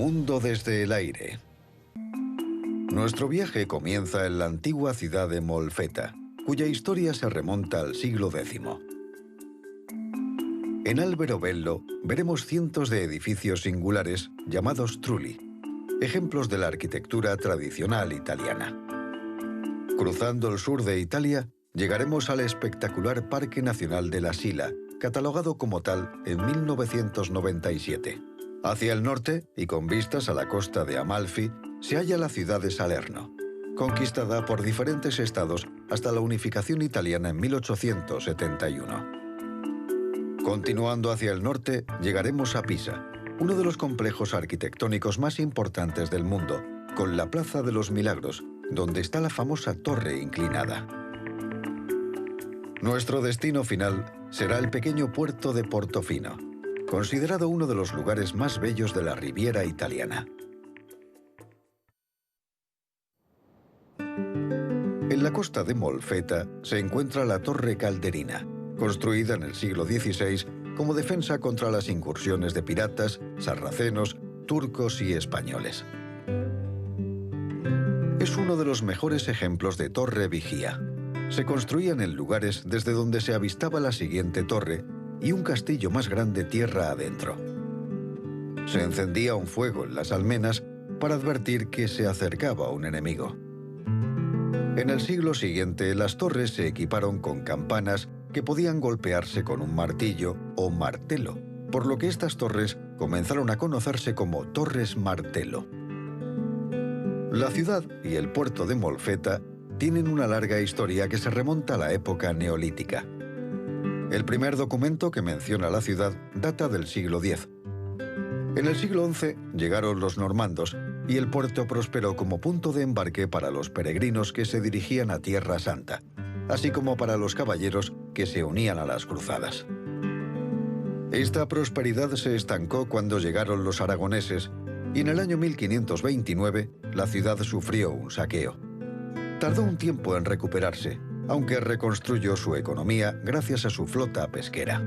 mundo desde el aire. Nuestro viaje comienza en la antigua ciudad de Molfetta, cuya historia se remonta al siglo X. En Alberobello veremos cientos de edificios singulares llamados trulli, ejemplos de la arquitectura tradicional italiana. Cruzando el sur de Italia, llegaremos al espectacular Parque Nacional de la Sila, catalogado como tal en 1997. Hacia el norte, y con vistas a la costa de Amalfi, se halla la ciudad de Salerno, conquistada por diferentes estados hasta la unificación italiana en 1871. Continuando hacia el norte, llegaremos a Pisa, uno de los complejos arquitectónicos más importantes del mundo, con la Plaza de los Milagros, donde está la famosa torre inclinada. Nuestro destino final será el pequeño puerto de Portofino, considerado uno de los lugares más bellos de la Riviera italiana. En la costa de Molfetta se encuentra la Torre Calderina, construida en el siglo XVI como defensa contra las incursiones de piratas, sarracenos, turcos y españoles. Es uno de los mejores ejemplos de torre vigía. Se construían en lugares desde donde se avistaba la siguiente torre y un castillo más grande tierra adentro. Se encendía un fuego en las almenas para advertir que se acercaba un enemigo. En el siglo siguiente, las torres se equiparon con campanas que podían golpearse con un martillo o martelo, por lo que estas torres comenzaron a conocerse como torres martelo. La ciudad y el puerto de Molfetta tienen una larga historia que se remonta a la época neolítica. El primer documento que menciona la ciudad data del siglo X. En el siglo XI llegaron los normandos y el puerto prosperó como punto de embarque para los peregrinos que se dirigían a Tierra Santa, así como para los caballeros que se unían a las cruzadas. Esta prosperidad se estancó cuando llegaron los aragoneses y en el año 1529 la ciudad sufrió un saqueo. Tardó un tiempo en recuperarse, aunque reconstruyó su economía gracias a su flota pesquera.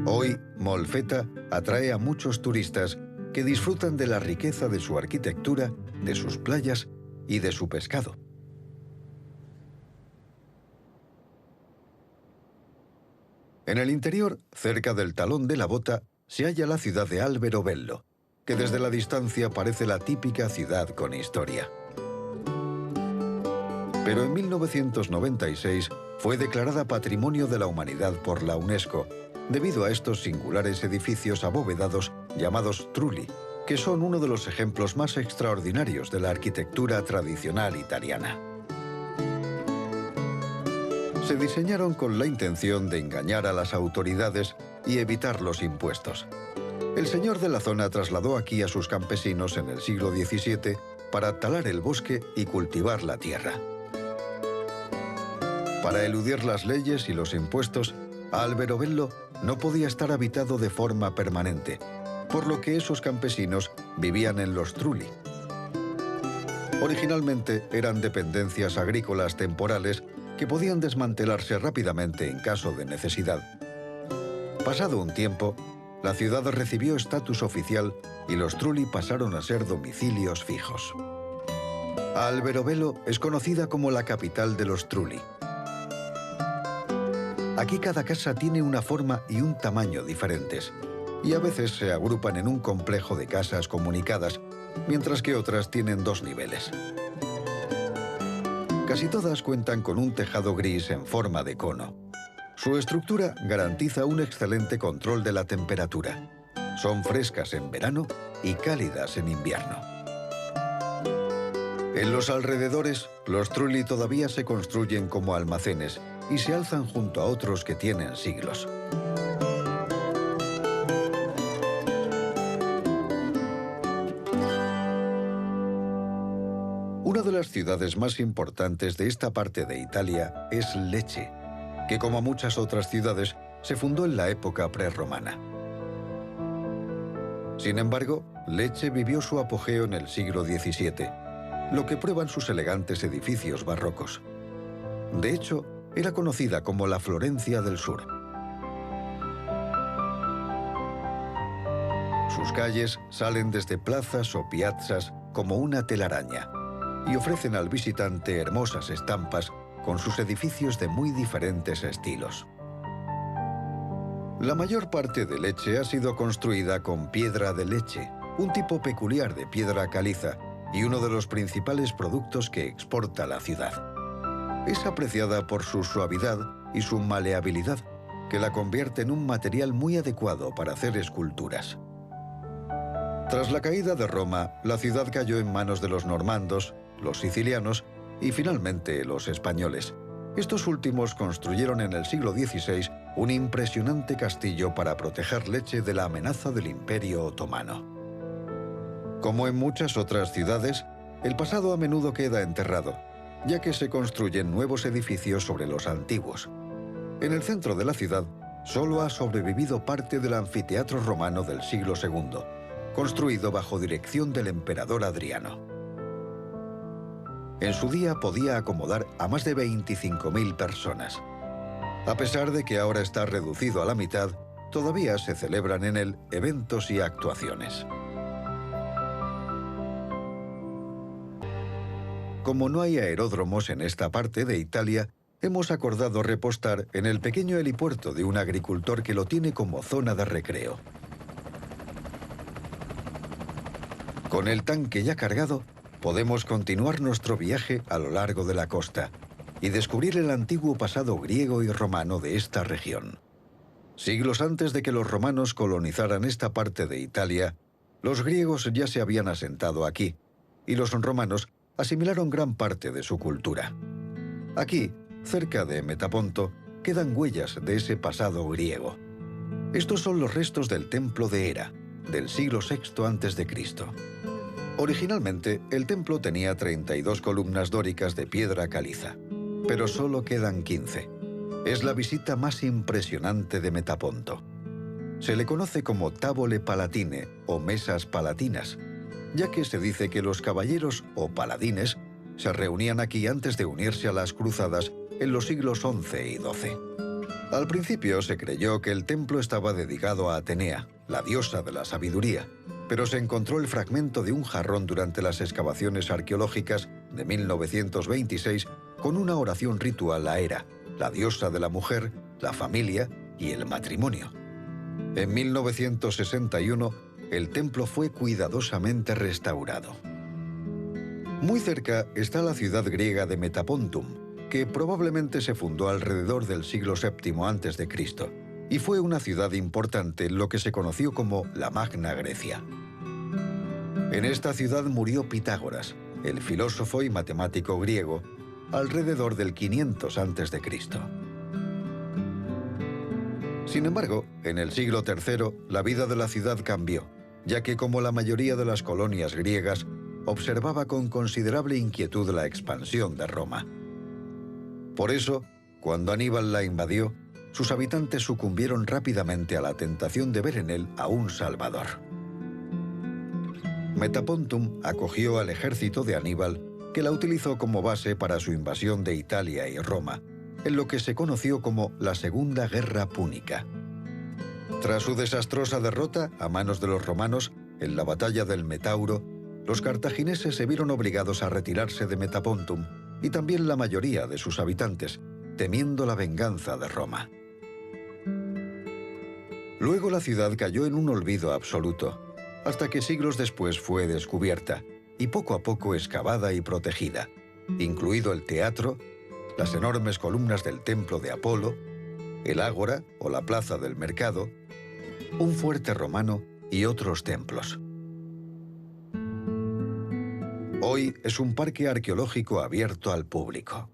Hoy, Molfetta atrae a muchos turistas que disfrutan de la riqueza de su arquitectura, de sus playas y de su pescado. En el interior, cerca del talón de la bota, se halla la ciudad de Alberobello, que desde la distancia parece la típica ciudad con historia. Pero en 1996 fue declarada Patrimonio de la Humanidad por la UNESCO, debido a estos singulares edificios abovedados llamados trulli, que son uno de los ejemplos más extraordinarios de la arquitectura tradicional italiana. Se diseñaron con la intención de engañar a las autoridades y evitar los impuestos. El señor de la zona trasladó aquí a sus campesinos en el siglo XVII para talar el bosque y cultivar la tierra. Para eludir las leyes y los impuestos, Alberobello no podía estar habitado de forma permanente, por lo que esos campesinos vivían en los trulli. Originalmente eran dependencias agrícolas temporales que podían desmantelarse rápidamente en caso de necesidad. Pasado un tiempo, la ciudad recibió estatus oficial y los trulli pasaron a ser domicilios fijos. Alberobello es conocida como la capital de los trulli. Aquí cada casa tiene una forma y un tamaño diferentes, y a veces se agrupan en un complejo de casas comunicadas, mientras que otras tienen dos niveles. Casi todas cuentan con un tejado gris en forma de cono. Su estructura garantiza un excelente control de la temperatura. Son frescas en verano y cálidas en invierno. En los alrededores, los trulli todavía se construyen como almacenes y se alzan junto a otros que tienen siglos. Una de las ciudades más importantes de esta parte de Italia es Lecce, que como muchas otras ciudades, se fundó en la época prerromana. Sin embargo, Lecce vivió su apogeo en el siglo XVII, lo que prueban sus elegantes edificios barrocos. De hecho, era conocida como la Florencia del Sur. Sus calles salen desde plazas o piazzas como una telaraña y ofrecen al visitante hermosas estampas con sus edificios de muy diferentes estilos. La mayor parte de Lecce ha sido construida con piedra de Lecce, un tipo peculiar de piedra caliza y uno de los principales productos que exporta la ciudad. Es apreciada por su suavidad y su maleabilidad, que la convierte en un material muy adecuado para hacer esculturas. Tras la caída de Roma, la ciudad cayó en manos de los normandos, los sicilianos y finalmente los españoles. Estos últimos construyeron en el siglo XVI un impresionante castillo para proteger Lecce de la amenaza del Imperio Otomano. Como en muchas otras ciudades, el pasado a menudo queda enterrado, ya que se construyen nuevos edificios sobre los antiguos. En el centro de la ciudad solo ha sobrevivido parte del anfiteatro romano del siglo II, construido bajo dirección del emperador Adriano. En su día podía acomodar a más de 25.000 personas. A pesar de que ahora está reducido a la mitad, todavía se celebran en él eventos y actuaciones. Como no hay aeródromos en esta parte de Italia, hemos acordado repostar en el pequeño helipuerto de un agricultor que lo tiene como zona de recreo. Con el tanque ya cargado, podemos continuar nuestro viaje a lo largo de la costa y descubrir el antiguo pasado griego y romano de esta región. Siglos antes de que los romanos colonizaran esta parte de Italia, los griegos ya se habían asentado aquí, y los romanos asimilaron gran parte de su cultura. Aquí, cerca de Metaponto, quedan huellas de ese pasado griego. Estos son los restos del templo de Hera, del siglo VI a.C. Originalmente, el templo tenía 32 columnas dóricas de piedra caliza, pero solo quedan 15. Es la visita más impresionante de Metaponto. Se le conoce como Tavole Palatine o mesas palatinas, ya que se dice que los caballeros o paladines se reunían aquí antes de unirse a las cruzadas en los siglos XI y XII. Al principio se creyó que el templo estaba dedicado a Atenea, la diosa de la sabiduría, pero se encontró el fragmento de un jarrón durante las excavaciones arqueológicas de 1926 con una oración ritual a Hera, la diosa de la mujer, la familia y el matrimonio. En 1961, el templo fue cuidadosamente restaurado. Muy cerca está la ciudad griega de Metapontum, que probablemente se fundó alrededor del siglo VII a.C. y fue una ciudad importante en lo que se conoció como la Magna Grecia. En esta ciudad murió Pitágoras, el filósofo y matemático griego, alrededor del 500 a.C. Sin embargo, en el siglo III, la vida de la ciudad cambió, ya que como la mayoría de las colonias griegas, observaba con considerable inquietud la expansión de Roma. Por eso, cuando Aníbal la invadió, sus habitantes sucumbieron rápidamente a la tentación de ver en él a un salvador. Metapontum acogió al ejército de Aníbal, que la utilizó como base para su invasión de Italia y Roma, en lo que se conoció como la Segunda Guerra Púnica. Tras su desastrosa derrota a manos de los romanos en la batalla del Metauro, los cartagineses se vieron obligados a retirarse de Metapontum y también la mayoría de sus habitantes, temiendo la venganza de Roma. Luego la ciudad cayó en un olvido absoluto, hasta que siglos después fue descubierta y poco a poco excavada y protegida, incluido el teatro, las enormes columnas del templo de Apolo, el ágora o la plaza del mercado, un fuerte romano y otros templos. Hoy es un parque arqueológico abierto al público.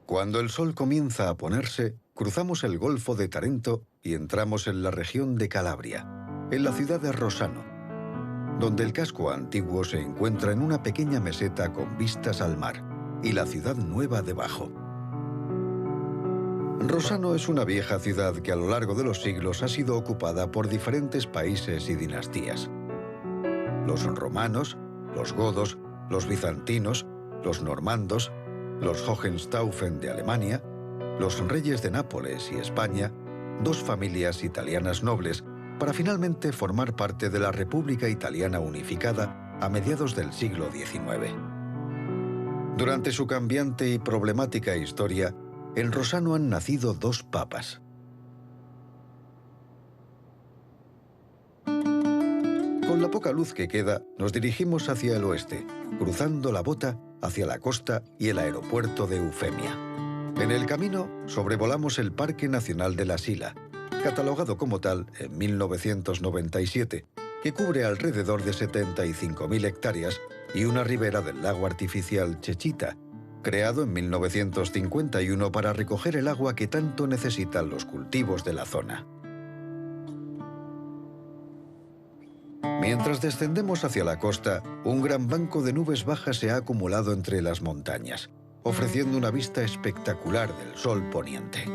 Cuando el sol comienza a ponerse, cruzamos el Golfo de Tarento y entramos en la región de Calabria, en la ciudad de Rossano, donde el casco antiguo se encuentra en una pequeña meseta con vistas al mar y la ciudad nueva debajo. Rossano es una vieja ciudad que a lo largo de los siglos ha sido ocupada por diferentes países y dinastías. Los romanos, los godos, los bizantinos, los normandos, los Hohenstaufen de Alemania, los reyes de Nápoles y España, 2 familias italianas nobles para finalmente formar parte de la República Italiana unificada a mediados del siglo XIX. Durante su cambiante y problemática historia, en Rossano han nacido 2 papas. Con la poca luz que queda, nos dirigimos hacia el oeste, cruzando la Bota hacia la costa y el aeropuerto de Eufemia. En el camino, sobrevolamos el Parque Nacional de la Sila, catalogado como tal en 1997, que cubre alrededor de 75.000 hectáreas y una ribera del lago artificial Chechita, creado en 1951 para recoger el agua que tanto necesitan los cultivos de la zona. Mientras descendemos hacia la costa, un gran banco de nubes bajas se ha acumulado entre las montañas, ofreciendo una vista espectacular del sol poniente.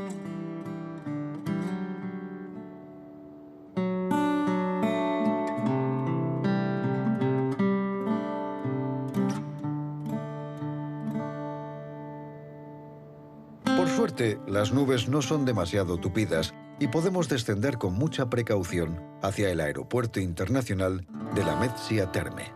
Por suerte, las nubes no son demasiado tupidas y podemos descender con mucha precaución hacia el aeropuerto internacional de Lamezia Terme.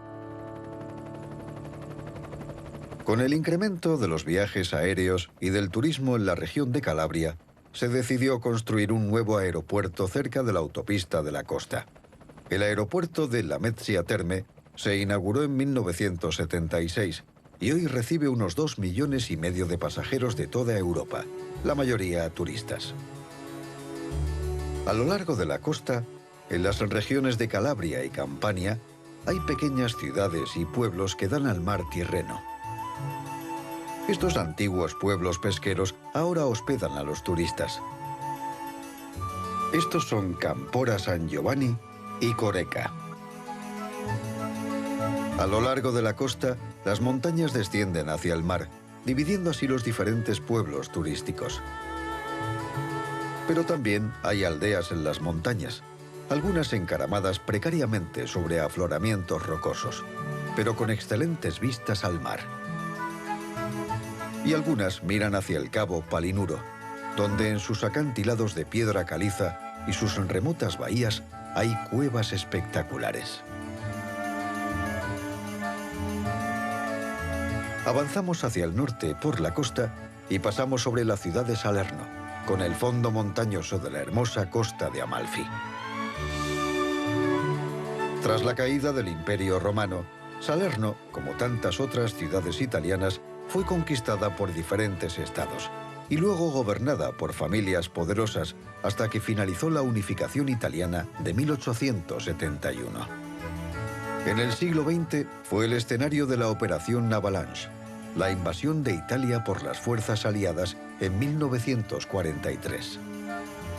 Con el incremento de los viajes aéreos y del turismo en la región de Calabria, se decidió construir un nuevo aeropuerto cerca de la autopista de la costa. El aeropuerto de Lamezia Terme se inauguró en 1976 y hoy recibe unos 2,5 millones de pasajeros de toda Europa, la mayoría turistas. A lo largo de la costa, en las regiones de Calabria y Campania, hay pequeñas ciudades y pueblos que dan al mar Tirreno. Estos antiguos pueblos pesqueros ahora hospedan a los turistas. Estos son Campora San Giovanni y Coreca. A lo largo de la costa, las montañas descienden hacia el mar, dividiendo así los diferentes pueblos turísticos. Pero también hay aldeas en las montañas, algunas encaramadas precariamente sobre afloramientos rocosos, pero con excelentes vistas al mar. Y algunas miran hacia el cabo Palinuro, donde en sus acantilados de piedra caliza y sus remotas bahías hay cuevas espectaculares. Avanzamos hacia el norte por la costa y pasamos sobre la ciudad de Salerno, con el fondo montañoso de la hermosa costa de Amalfi. Tras la caída del Imperio Romano, Salerno, como tantas otras ciudades italianas, fue conquistada por diferentes estados y luego gobernada por familias poderosas hasta que finalizó la unificación italiana de 1871. En el siglo XX fue el escenario de la Operación Avalanche, la invasión de Italia por las fuerzas aliadas en 1943.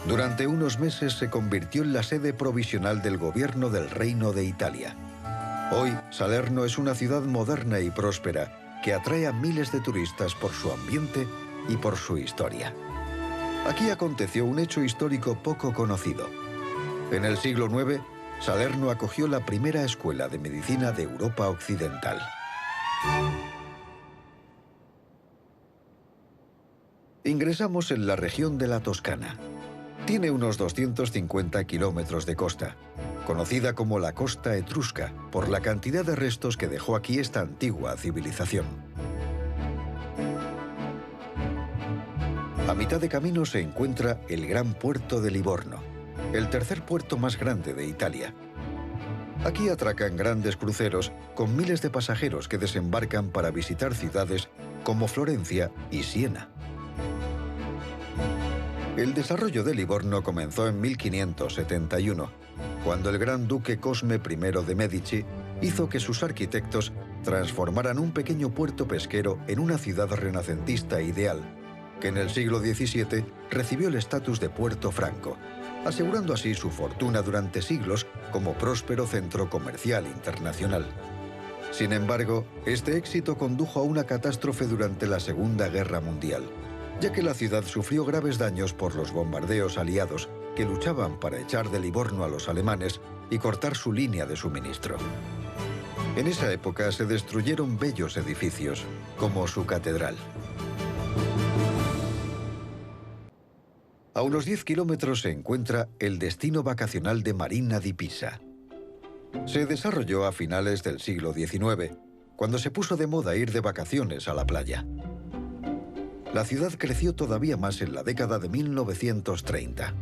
Durante unos meses se convirtió en la sede provisional del gobierno del Reino de Italia. Hoy, Salerno es una ciudad moderna y próspera que atrae a miles de turistas por su ambiente y por su historia. Aquí aconteció un hecho histórico poco conocido. En el siglo IX, Salerno acogió la primera escuela de medicina de Europa Occidental. Ingresamos en la región de la Toscana. Tiene unos 250 kilómetros de costa, conocida como la costa etrusca por la cantidad de restos que dejó aquí esta antigua civilización. A mitad de camino se encuentra el gran puerto de Livorno, el tercer puerto más grande de Italia. Aquí atracan grandes cruceros con miles de pasajeros que desembarcan para visitar ciudades como Florencia y Siena. El desarrollo de Livorno comenzó en 1571, cuando el gran duque Cosme I de Medici hizo que sus arquitectos transformaran un pequeño puerto pesquero en una ciudad renacentista ideal, que en el siglo XVII recibió el estatus de puerto franco, asegurando así su fortuna durante siglos como próspero centro comercial internacional. Sin embargo, este éxito condujo a una catástrofe durante la Segunda Guerra Mundial, ya que la ciudad sufrió graves daños por los bombardeos aliados que luchaban para echar de Livorno a los alemanes y cortar su línea de suministro. En esa época se destruyeron bellos A unos 10 kilómetros se encuentra el destino vacacional de Marina di Pisa. Se desarrolló a finales del siglo XIX, cuando se puso de moda ir de vacaciones a la playa. La ciudad creció todavía más en la década de 1930.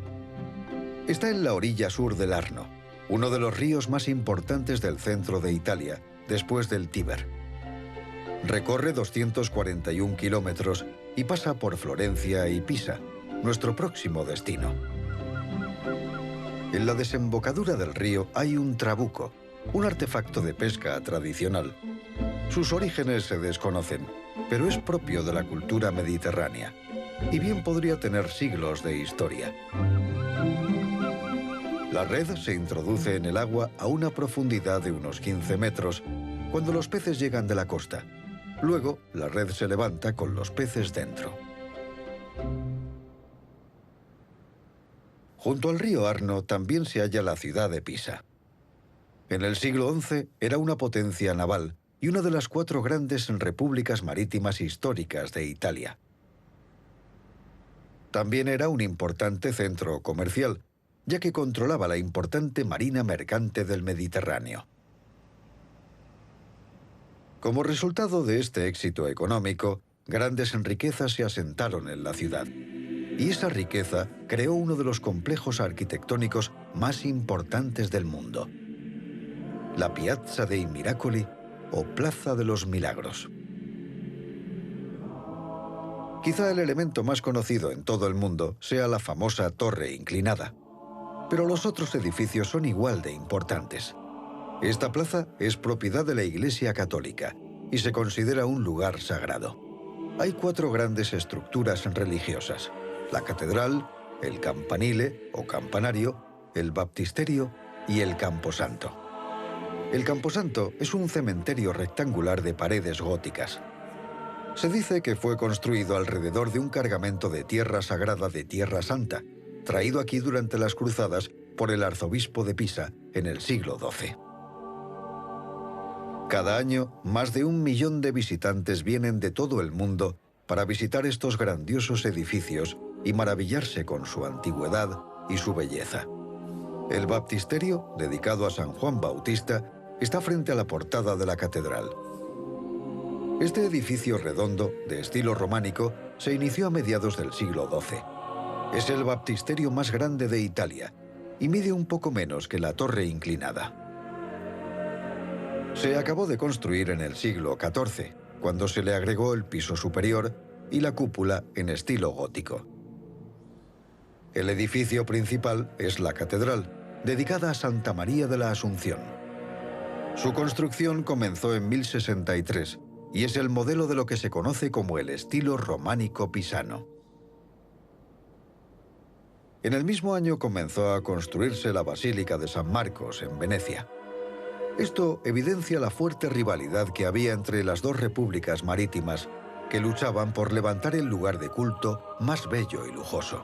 Está en la orilla sur del Arno, uno de los ríos más importantes del centro de Italia, después del Tíber. Recorre 241 kilómetros y pasa por Florencia y Pisa, nuestro próximo destino. En la desembocadura del río hay un trabuco, un artefacto de pesca tradicional. Sus orígenes se desconocen, pero es propio de la cultura mediterránea y bien podría tener siglos de historia. La red se introduce en el agua a una profundidad de unos 15 metros cuando los peces llegan de la costa. Luego, la red se levanta con los peces dentro. Junto al río Arno también se halla la ciudad de Pisa. En el siglo XI era una potencia naval y una de las 4 grandes repúblicas marítimas históricas de Italia. También era un importante centro comercial, ya que controlaba la importante marina mercante del Mediterráneo. Como resultado de este éxito económico, grandes riquezas se asentaron en la ciudad. Y esa riqueza creó uno de los complejos arquitectónicos más importantes del mundo: la Piazza dei Miracoli, o Plaza de los Milagros. Quizá el elemento más conocido en todo el mundo sea la famosa torre inclinada, pero los otros edificios son igual de importantes. Esta plaza es propiedad de la Iglesia Católica y se considera un lugar sagrado. Hay 4 grandes estructuras religiosas: la catedral, el campanile o campanario, el baptisterio y el camposanto. El camposanto es un cementerio rectangular de paredes góticas. Se dice que fue construido alrededor de un cargamento de tierra sagrada de Tierra Santa, traído aquí durante las cruzadas por el arzobispo de Pisa en el siglo XII. Cada año, más de 1 millón de visitantes vienen de todo el mundo para visitar estos grandiosos edificios y maravillarse con su antigüedad y su belleza. El baptisterio, dedicado a San Juan Bautista, está frente a la portada de la catedral. Este edificio redondo, de estilo románico, se inició a mediados del siglo XII. Es el baptisterio más grande de Italia y mide un poco menos que la torre inclinada. Se acabó de construir en el siglo XIV, cuando se le agregó el piso superior y la cúpula en estilo gótico. El edificio principal es la catedral, dedicada a Santa María de la Asunción. Su construcción comenzó en 1063 y es el modelo de lo que se conoce como el estilo románico pisano. En el mismo año comenzó a construirse la Basílica de San Marcos en Venecia. Esto evidencia la fuerte rivalidad que había entre las 2 repúblicas marítimas que luchaban por levantar el lugar de culto más bello y lujoso.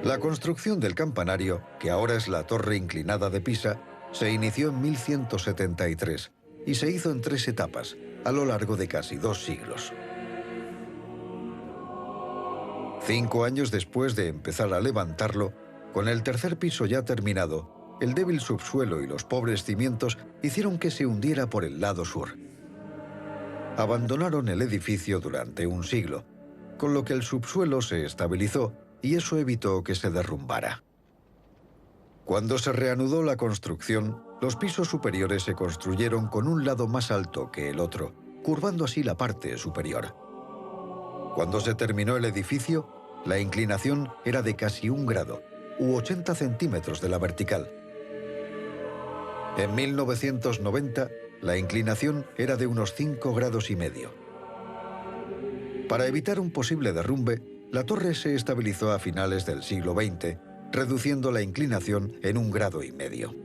La construcción del campanario, que ahora es la torre inclinada de Pisa, se inició en 1173 y se hizo en 3 etapas, a lo largo de casi 2 siglos. 5 años después de empezar a levantarlo, con el tercer piso ya terminado, el débil subsuelo y los pobres cimientos hicieron que se hundiera por el lado sur. Abandonaron el edificio durante un siglo, con lo que el subsuelo se estabilizó y eso evitó que se derrumbara. Cuando se reanudó la construcción, los pisos superiores se construyeron con un lado más alto que el otro, curvando así la parte superior. Cuando se terminó el edificio, la inclinación era de casi 1 grado, u 80 centímetros de la vertical. En 1990, la inclinación era de unos 5,5 grados. Para evitar un posible derrumbe, la torre se estabilizó a finales del siglo XX, reduciendo la inclinación en 1,5 grados.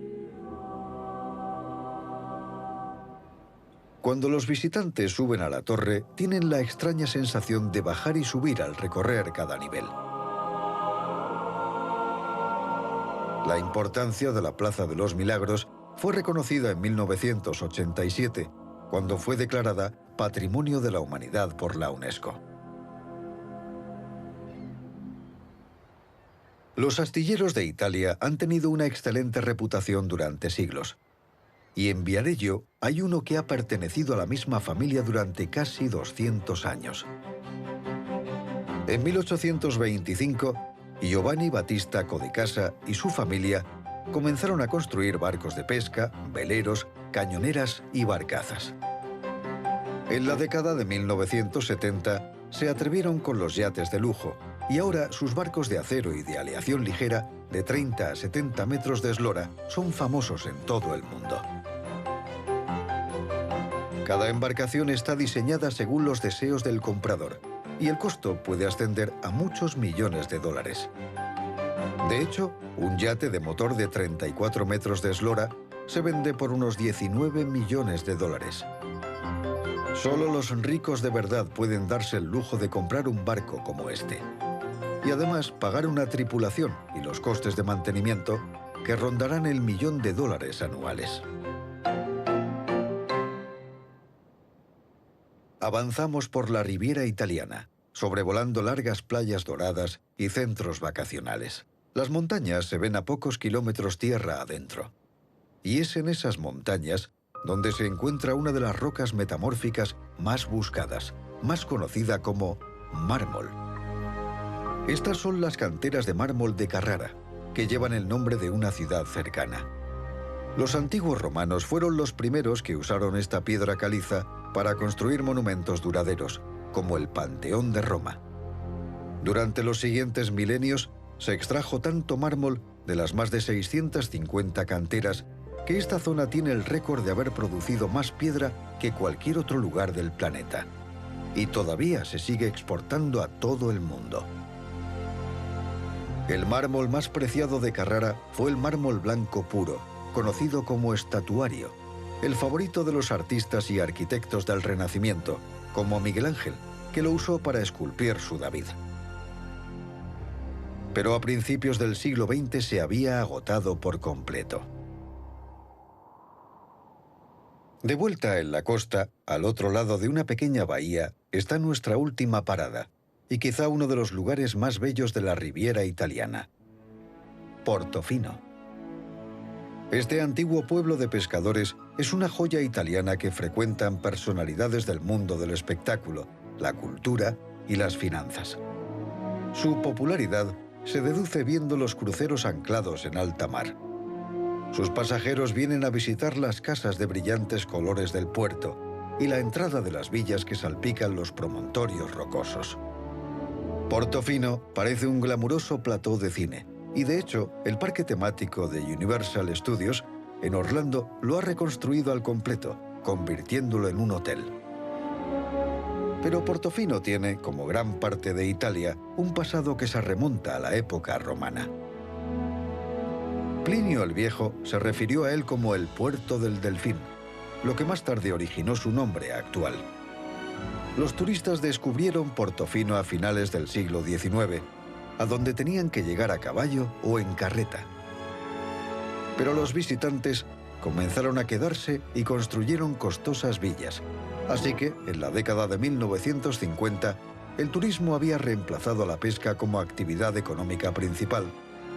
Cuando los visitantes suben a la torre, tienen la extraña sensación de bajar y subir al recorrer cada nivel. La importancia de la Plaza de los Milagros fue reconocida en 1987, cuando fue declarada Patrimonio de la Humanidad por la UNESCO. Los astilleros de Italia han tenido una excelente reputación durante siglos. Y en Viareggio hay uno que ha pertenecido a la misma familia durante casi 200 años. En 1825, Giovanni Battista Codicasa y su familia comenzaron a construir barcos de pesca, veleros, cañoneras y barcazas. En la década de 1970 se atrevieron con los yates de lujo y ahora sus barcos de acero y de aleación ligera de 30 a 70 metros de eslora son famosos en todo el mundo. Cada embarcación está diseñada según los deseos del comprador y el costo puede ascender a muchos millones de dólares. De hecho, un yate de motor de 34 metros de eslora se vende por unos 19 millones de dólares. Solo los ricos de verdad pueden darse el lujo de comprar un barco como este. Y además pagar una tripulación y los costes de mantenimiento que rondarán el $1.000.000 anuales. Avanzamos por la Riviera italiana, sobrevolando largas playas doradas y centros vacacionales. Las montañas se ven a pocos kilómetros tierra adentro. Y es en esas montañas donde se encuentra una de las rocas metamórficas más buscadas, más conocida como mármol. Estas son las canteras de mármol de Carrara, que llevan el nombre de una ciudad cercana. Los antiguos romanos fueron los primeros que usaron esta piedra caliza para construir monumentos duraderos, como el Panteón de Roma. Durante los siguientes milenios se extrajo tanto mármol de las más de 650 canteras que esta zona tiene el récord de haber producido más piedra que cualquier otro lugar del planeta. Y todavía se sigue exportando a todo el mundo. El mármol más preciado de Carrara fue el mármol blanco puro, conocido como estatuario, el favorito de los artistas y arquitectos del Renacimiento, como Miguel Ángel, que lo usó para esculpir su David. Pero a principios del siglo XX se había agotado por completo. De vuelta en la costa, al otro lado de una pequeña bahía, está nuestra última parada, y quizá uno de los lugares más bellos de la Riviera italiana: Portofino. Este antiguo pueblo de pescadores es una joya italiana que frecuentan personalidades del mundo del espectáculo, la cultura y las finanzas. Su popularidad se deduce viendo los cruceros anclados en alta mar. Sus pasajeros vienen a visitar las casas de brillantes colores del puerto y la entrada de las villas que salpican los promontorios rocosos. Portofino parece un glamuroso plató de cine, y de hecho, el parque temático de Universal Studios en Orlando lo ha reconstruido al completo, convirtiéndolo en un hotel. Pero Portofino tiene, como gran parte de Italia, un pasado que se remonta a la época romana. Plinio el Viejo se refirió a él como el Puerto del Delfín, lo que más tarde originó su nombre actual. Los turistas descubrieron Portofino a finales del siglo XIX, a donde tenían que llegar a caballo o en carreta. Pero los visitantes comenzaron a quedarse y construyeron costosas villas. Así que, en la década de 1950, el turismo había reemplazado a la pesca como actividad económica principal,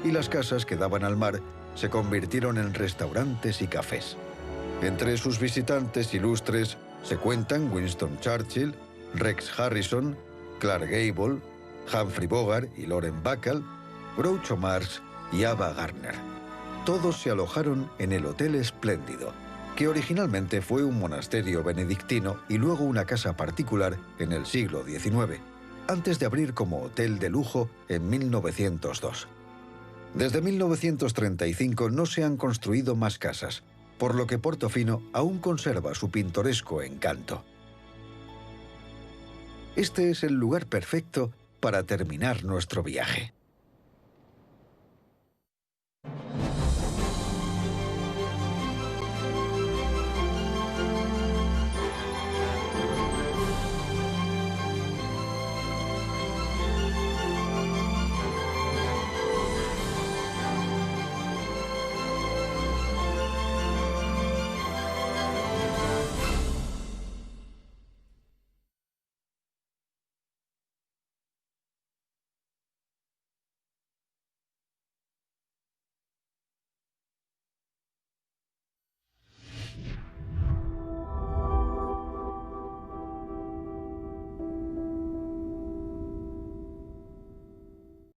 y las casas que daban al mar se convirtieron en restaurantes y cafés. Entre sus visitantes ilustres se cuentan Winston Churchill, Rex Harrison, Clark Gable, Humphrey Bogart y Lauren Bacall, Groucho Marx y Ava Gardner. Todos se alojaron en el Hotel Espléndido, que originalmente fue un monasterio benedictino y luego una casa particular en el siglo XIX, antes de abrir como hotel de lujo en 1902. Desde 1935 no se han construido más casas, por lo que Portofino aún conserva su pintoresco encanto. Este es el lugar perfecto para terminar nuestro viaje.